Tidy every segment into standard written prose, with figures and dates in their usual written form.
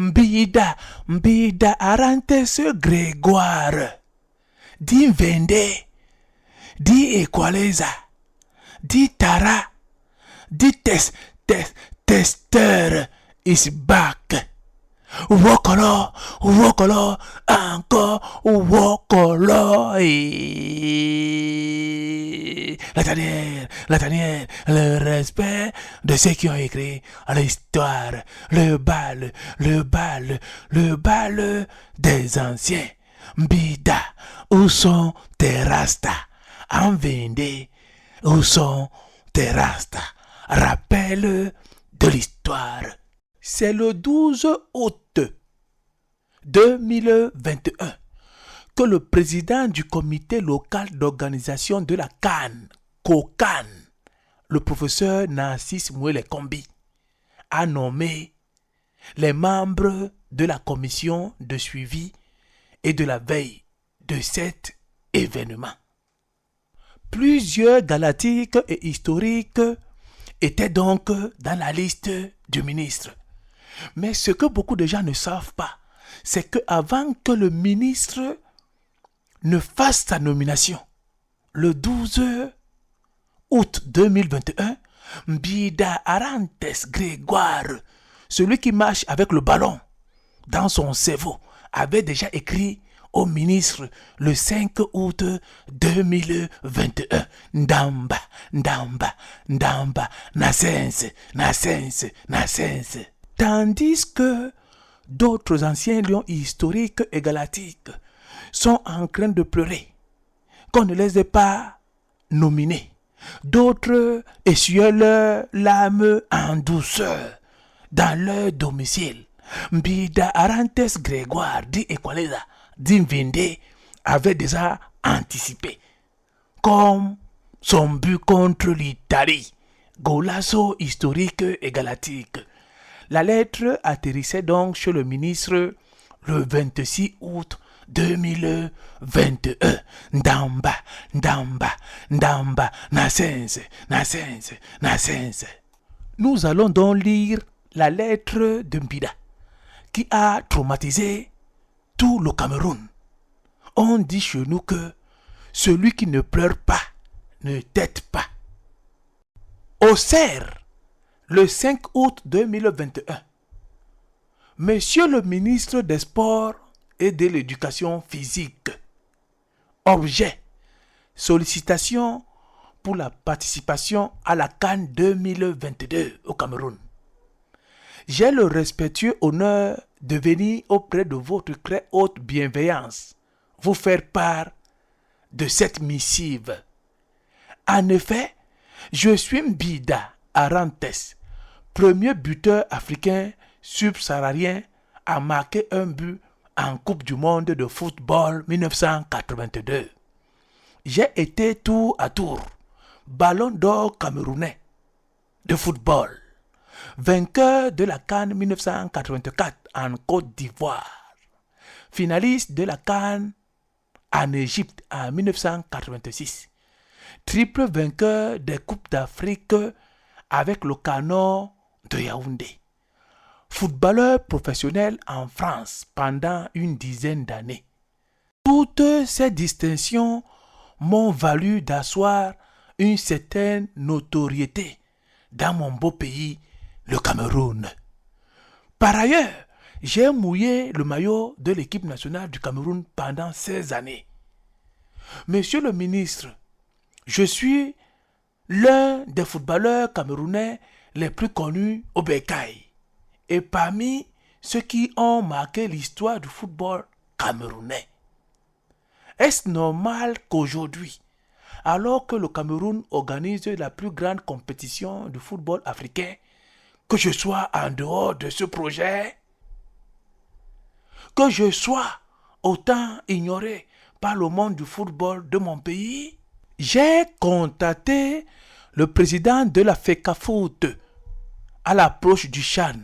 Mbida Arantes Grégoire, Di Vende, Di Equaliza, Di Tara, Di Tester is back. Wokolo, encore, Wokolo. La tanière, le respect de ceux qui ont écrit l'histoire, le bal des anciens. Mbida, où sont tes rastas? En Vendée, où sont tes rastas? Rappel de l'histoire. C'est le 12 août 2021 que le président du comité local d'organisation de la CAN, COCAN, le professeur Narcisse Mouele Kombi, a nommé les membres de la commission de suivi et de la veille de cet événement. Plusieurs galactiques et historiques étaient donc dans la liste du ministre. Mais ce que beaucoup de gens ne savent pas, c'est qu'avant que le ministre ne fasse sa nomination, le 12 août 2021, Mbida Arantes Grégoire, celui qui marche avec le ballon dans son cerveau, avait déjà écrit au ministre le 5 août 2021. Ndamba, Nassens. Tandis que d'autres anciens lions historiques et galactiques sont en train de pleurer qu'on ne les ait pas nominés. D'autres essuient leur larmes en douceur dans leur domicile. Mbida Arantes Grégoire, dit Equaleza, dit Vende, avait déjà anticipé, comme son but contre l'Italie, golasso historique et galactique. La lettre atterrissait donc chez le ministre le 26 août 2021. Ndamba, Nassens. Nous allons donc lire la lettre de Mbida, qui a traumatisé tout le Cameroun. On dit chez nous que celui qui ne pleure pas ne tète pas. Auxerre, le 5 août 2021, Monsieur le ministre des Sports et de l'Éducation physique. Objet: sollicitation pour la participation à la CAN 2022 au Cameroun. J'ai le respectueux honneur de venir auprès de votre très haute bienveillance vous faire part de cette missive. En effet, je suis Mbida Arantes, premier buteur africain subsaharien à marquer un but en Coupe du monde de football 1982. J'ai été tour à tour ballon d'or camerounais de football, vainqueur de la CAN 1984 en Côte d'Ivoire, finaliste de la CAN en Égypte en 1986, triple vainqueur des Coupes d'Afrique avec le Canon de Yaoundé, footballeur professionnel en France pendant une dizaine d'années. Toutes ces distinctions m'ont valu d'asseoir une certaine notoriété dans mon beau pays, le Cameroun. Par ailleurs, j'ai mouillé le maillot de l'équipe nationale du Cameroun pendant 16 années. Monsieur le ministre, je suis l'un des footballeurs camerounais les plus connus au Bécaye et parmi ceux qui ont marqué l'histoire du football camerounais. Est-ce normal qu'aujourd'hui, alors que le Cameroun organise la plus grande compétition de football africain, que je sois en dehors de ce projet? Que je sois autant ignoré par le monde du football de mon pays? J'ai contacté le président de la FECAFOOT à l'approche du CHAN.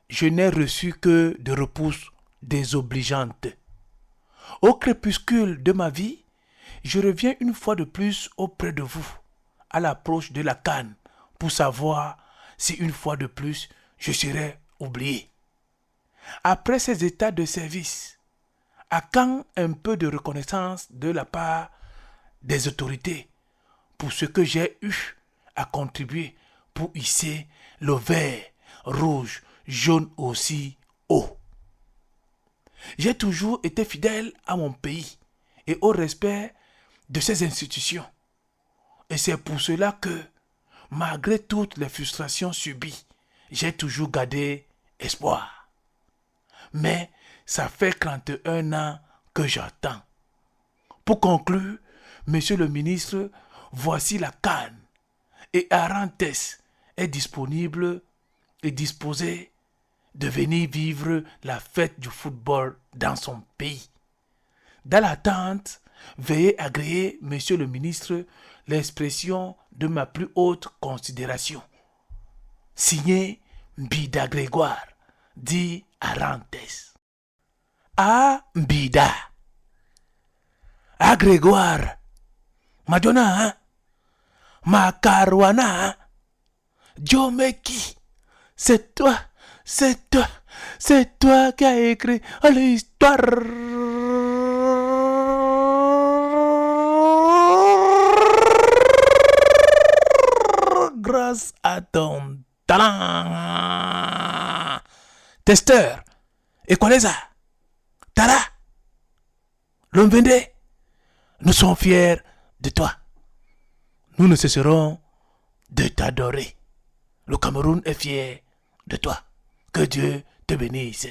Je n'ai reçu que des repousses désobligeantes. Au crépuscule de ma vie, je reviens une fois de plus auprès de vous, à l'approche de la CAN, pour savoir si une fois de plus je serai oublié. Après ces états de service, à quand un peu de reconnaissance de la part des autorités pour ce que j'ai eu à contribuer pour hisser le vert, rouge, jaune aussi haut. J'ai toujours été fidèle à mon pays et au respect de ses institutions. Et c'est pour cela que, malgré toutes les frustrations subies, j'ai toujours gardé espoir. Mais ça fait 31 ans que j'attends. Pour conclure, monsieur le ministre, voici la CAN. Et Arantes est disponible et disposé de venir vivre la fête du football dans son pays. Dans l'attente, veuillez agréer, monsieur le ministre, l'expression de ma plus haute considération. Signé Mbida Grégoire, dit Arantes. Ah, Mbida. Ah, Grégoire. Madonna, hein? Ma caruana, hein? Jomeki. C'est toi qui as écrit l'histoire. Grâce à ton talent. Testeur, et quoi les a? Tara, l'homme vendé, nous sommes fiers de toi. Nous ne cesserons de t'adorer. Le Cameroun est fier de toi. Que Dieu te bénisse.